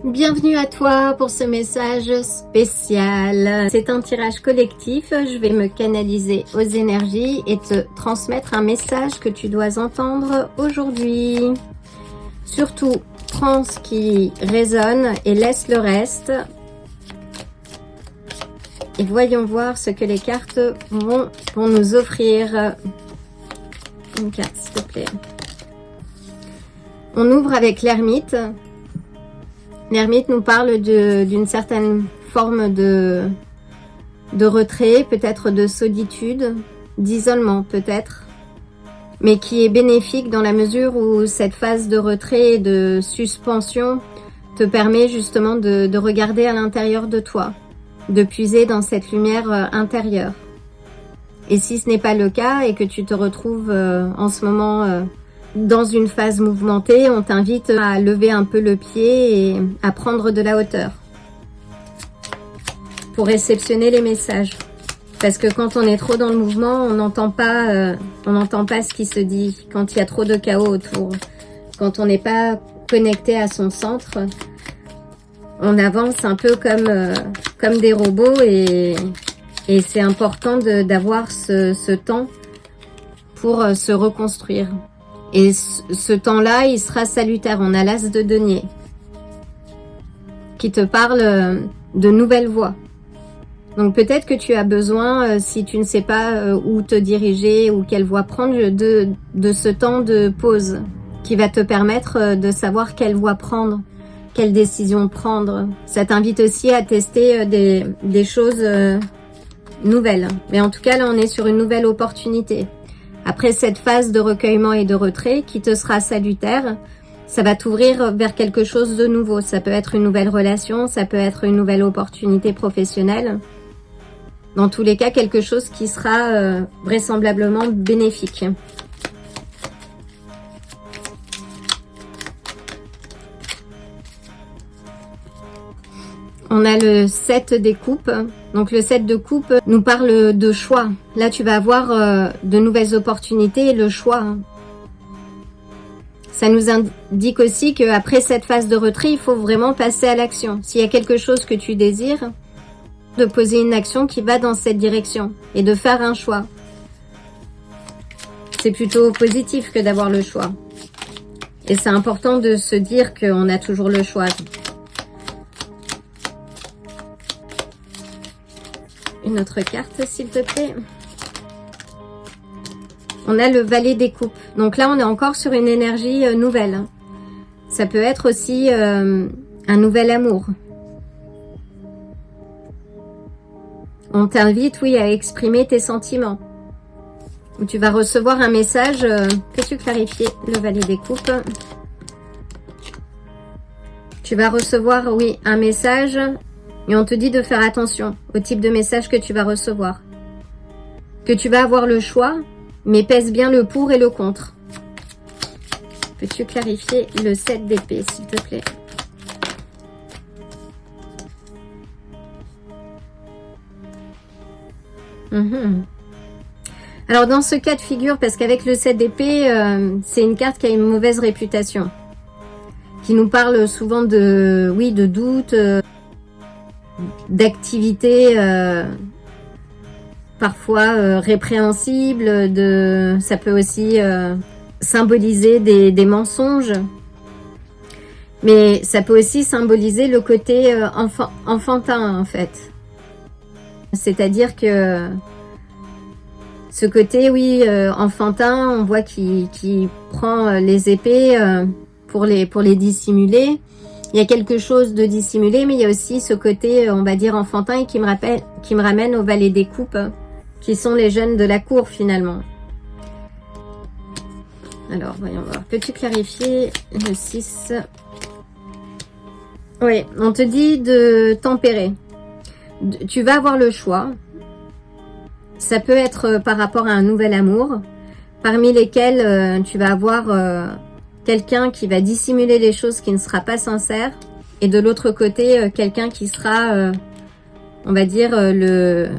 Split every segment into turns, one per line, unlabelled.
Bienvenue à toi pour ce message spécial. C'est un tirage collectif. Je vais me canaliser aux énergies et te transmettre un message que tu dois entendre aujourd'hui. Surtout, prends ce qui résonne et laisse le reste. Et voyons voir ce que les cartes vont pour nous offrir. Une carte, s'il te plaît. On ouvre avec l'ermite. L'ermite nous parle d'une certaine forme de retrait, peut-être de solitude, d'isolement peut-être, mais qui est bénéfique dans la mesure où cette phase de retrait et de suspension te permet justement de regarder à l'intérieur de toi, de puiser dans cette lumière intérieure. Et si ce n'est pas le cas et que tu te retrouves en ce moment dans une phase mouvementée, on t'invite à lever un peu le pied et à prendre de la hauteur pour réceptionner les messages. Parce que quand on est trop dans le mouvement, on n'entend pas ce qui se dit. Quand il y a trop de chaos autour, quand on n'est pas connecté à son centre, on avance un peu comme des robots et c'est important d'avoir ce temps pour se reconstruire. Et ce temps-là, il sera salutaire. On a l'as de denier qui te parle de nouvelles voies. Donc peut-être que tu as besoin, si tu ne sais pas où te diriger ou quelle voie prendre, de ce temps de pause qui va te permettre de savoir quelle voie prendre, quelle décision prendre. Ça t'invite aussi à tester des choses nouvelles. Mais en tout cas, là, on est sur une nouvelle opportunité. Après cette phase de recueillement et de retrait qui te sera salutaire, ça va t'ouvrir vers quelque chose de nouveau. Ça peut être une nouvelle relation, ça peut être une nouvelle opportunité professionnelle. Dans tous les cas, quelque chose qui sera vraisemblablement bénéfique. On a le 7 des coupes. Donc le 7 de coupe nous parle de choix. Là, tu vas avoir de nouvelles opportunités et le choix. Ça nous indique aussi qu'après cette phase de retrait, il faut vraiment passer à l'action. S'il y a quelque chose que tu désires, de poser une action qui va dans cette direction et de faire un choix. C'est plutôt positif que d'avoir le choix. Et c'est important de se dire qu'on a toujours le choix. Une autre carte, s'il te plaît. On a le valet des coupes. Donc là, on est encore sur une énergie nouvelle. Ça peut être aussi un nouvel amour. On t'invite, oui, à exprimer tes sentiments. Ou tu vas recevoir un message. Peux-tu clarifier le valet des coupes? Tu vas recevoir, oui, un message. Et on te dit de faire attention au type de message que tu vas recevoir. Que tu vas avoir le choix, mais pèse bien le pour et le contre. Peux-tu clarifier le 7 d'épée, s'il te plaît? Alors dans ce cas de figure, parce qu'avec le 7 d'épée, c'est une carte qui a une mauvaise réputation. Qui nous parle souvent de doute, d'activités parfois répréhensibles, ça peut aussi symboliser des mensonges, mais ça peut aussi symboliser le côté enfantin en fait. C'est-à-dire que ce côté, oui, enfantin, on voit qu'il prend les épées pour les dissimuler. Il y a quelque chose de dissimulé, mais il y a aussi ce côté, on va dire, enfantin et qui me ramène au valet des coupes, qui sont les jeunes de la cour finalement. Alors, voyons voir. Peux-tu clarifier le 6? Oui, on te dit de tempérer. Tu vas avoir le choix. Ça peut être par rapport à un nouvel amour, parmi lesquels tu vas avoir quelqu'un qui va dissimuler les choses qui ne sera pas sincère, et de l'autre côté, quelqu'un qui sera, on va dire, le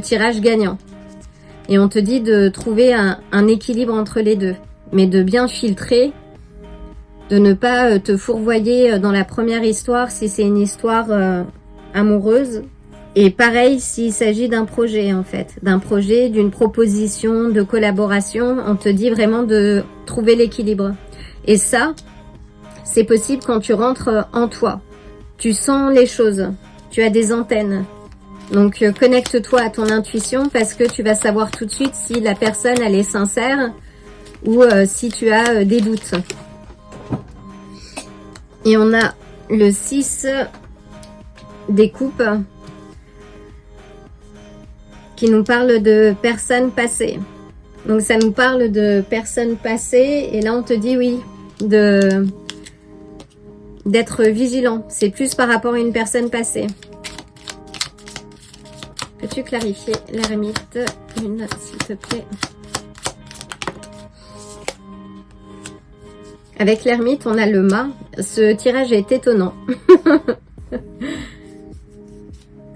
tirage gagnant. Et on te dit de trouver un équilibre entre les deux, mais de bien filtrer de ne pas te fourvoyer dans la première histoire si c'est une histoire amoureuse. Et pareil s'il s'agit d'un projet en fait, d'un projet, d'une proposition, de collaboration, on te dit vraiment de trouver l'équilibre. Et ça, c'est possible quand tu rentres en toi. Tu sens les choses, tu as des antennes. Donc connecte-toi à ton intuition parce que tu vas savoir tout de suite si la personne elle est sincère ou si tu as des doutes. Et on a le 6 des coupes qui nous parle de personnes passées. Donc ça nous parle de personnes passées et là on te dit oui, d'être vigilant. C'est plus par rapport à une personne passée. Peux-tu clarifier l'ermite une s'il te plaît? Avec l'ermite on a le mât. Ce tirage est étonnant.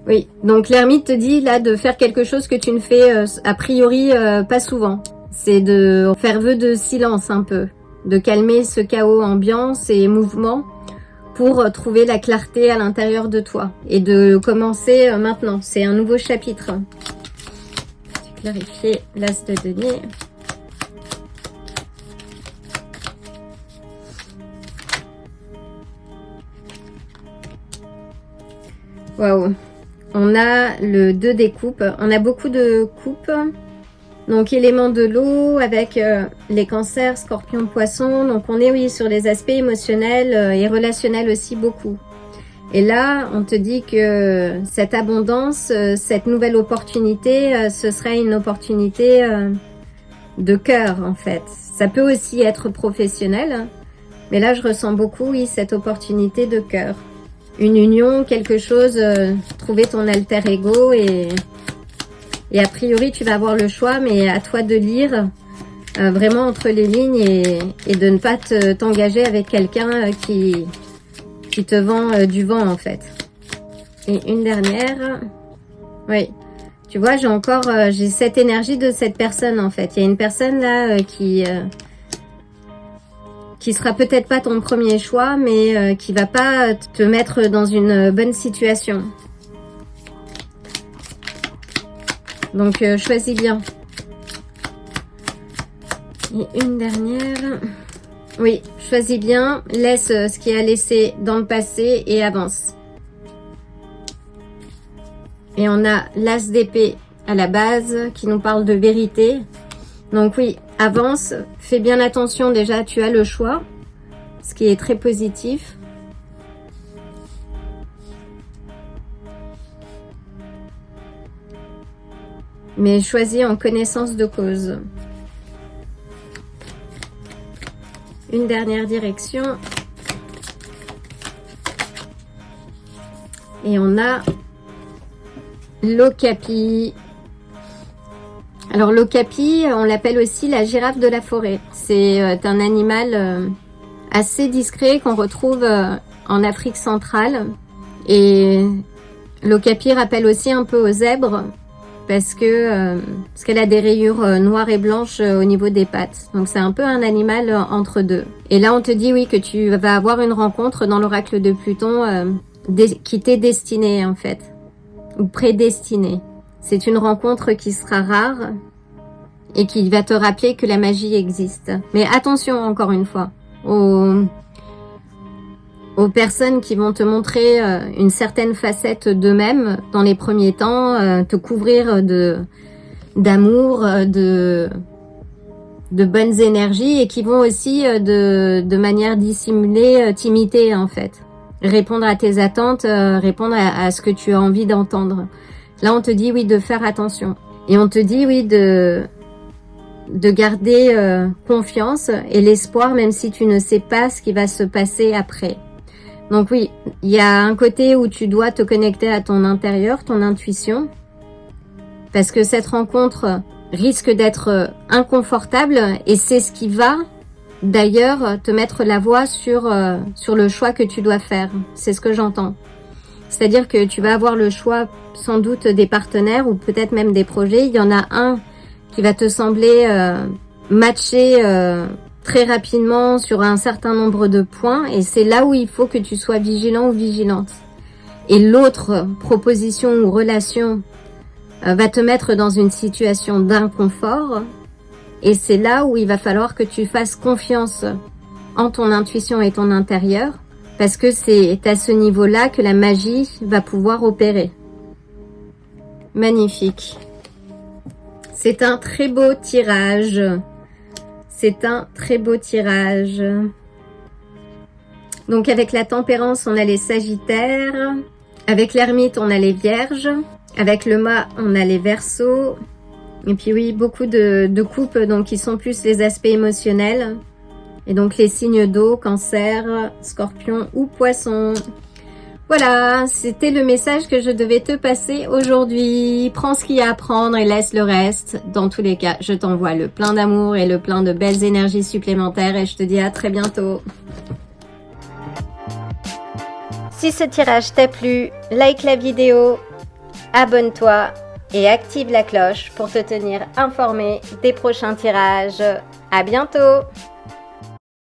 Oui, donc l'ermite te dit là de faire quelque chose que tu ne fais a priori pas souvent. C'est de faire vœu de silence un peu, de calmer ce chaos ambiant, ces mouvements, pour trouver la clarté à l'intérieur de toi et de commencer maintenant. C'est un nouveau chapitre. Je vais clarifier l'as de denier. Waouh! On a le 2 des coupes. On a beaucoup de coupes. Donc, éléments de l'eau avec les cancers, scorpions, poissons. Donc, on est, oui, sur les aspects émotionnels et relationnels aussi beaucoup. Et là, on te dit que cette abondance, cette nouvelle opportunité, ce serait une opportunité de cœur, en fait. Ça peut aussi être professionnel. Mais là, je ressens beaucoup, oui, cette opportunité de cœur. Une union, quelque chose, trouver ton alter ego et a priori tu vas avoir le choix, mais à toi de lire vraiment entre les lignes et de ne pas t'engager avec quelqu'un qui te vend du vent en fait. Et une dernière, oui, tu vois j'ai cette énergie de cette personne en fait. Il y a une personne là qui sera peut-être pas ton premier choix, mais qui va pas te mettre dans une bonne situation. Donc, choisis bien. Et une dernière. Oui, choisis bien, laisse ce qui a laissé dans le passé et avance. Et on a l'as d'épée à la base qui nous parle de vérité. Donc oui, avance, fais bien attention déjà, tu as le choix, ce qui est très positif. Mais choisis en connaissance de cause. Une dernière direction. Et on a l'okapi. Alors l'okapi, on l'appelle aussi la girafe de la forêt. C'est un animal assez discret qu'on retrouve en Afrique centrale. Et l'okapi rappelle aussi un peu aux zèbres parce qu'elle a des rayures noires et blanches au niveau des pattes. Donc c'est un peu un animal entre deux. Et là on te dit oui que tu vas avoir une rencontre dans l'oracle de Pluton qui t'est destinée en fait, ou prédestinée. C'est une rencontre qui sera rare et qui va te rappeler que la magie existe. Mais attention encore une fois aux personnes qui vont te montrer une certaine facette d'eux-mêmes dans les premiers temps, te couvrir d'amour, de bonnes énergies et qui vont aussi de manière dissimulée t'imiter en fait. Répondre à tes attentes, répondre à ce que tu as envie d'entendre. Là, on te dit oui de faire attention. Et on te dit oui de garder confiance et l'espoir même si tu ne sais pas ce qui va se passer après. Donc oui, il y a un côté où tu dois te connecter à ton intérieur, ton intuition. Parce que cette rencontre risque d'être inconfortable et c'est ce qui va d'ailleurs te mettre la voie sur le choix que tu dois faire. C'est ce que j'entends. C'est-à-dire que tu vas avoir le choix sans doute des partenaires ou peut-être même des projets. Il y en a un qui va te sembler matcher très rapidement sur un certain nombre de points et c'est là où il faut que tu sois vigilant ou vigilante. Et l'autre proposition ou relation va te mettre dans une situation d'inconfort et c'est là où il va falloir que tu fasses confiance en ton intuition et ton intérieur parce que c'est à ce niveau-là que la magie va pouvoir opérer. Magnifique. C'est un très beau tirage. C'est un très beau tirage. Donc avec la tempérance, on a les sagittaires. Avec l'ermite, on a les vierges. Avec le mât, on a les verseaux. Et puis oui, beaucoup de coupes donc qui sont plus les aspects émotionnels. Et donc les signes d'eau, cancer, scorpion ou poisson. Voilà, c'était le message que je devais te passer aujourd'hui. Prends ce qu'il y a à prendre et laisse le reste. Dans tous les cas, je t'envoie le plein d'amour et le plein de belles énergies supplémentaires et je te dis à très bientôt. Si ce tirage t'a plu, like la vidéo, abonne-toi et active la cloche pour te tenir informé des prochains tirages. À bientôt!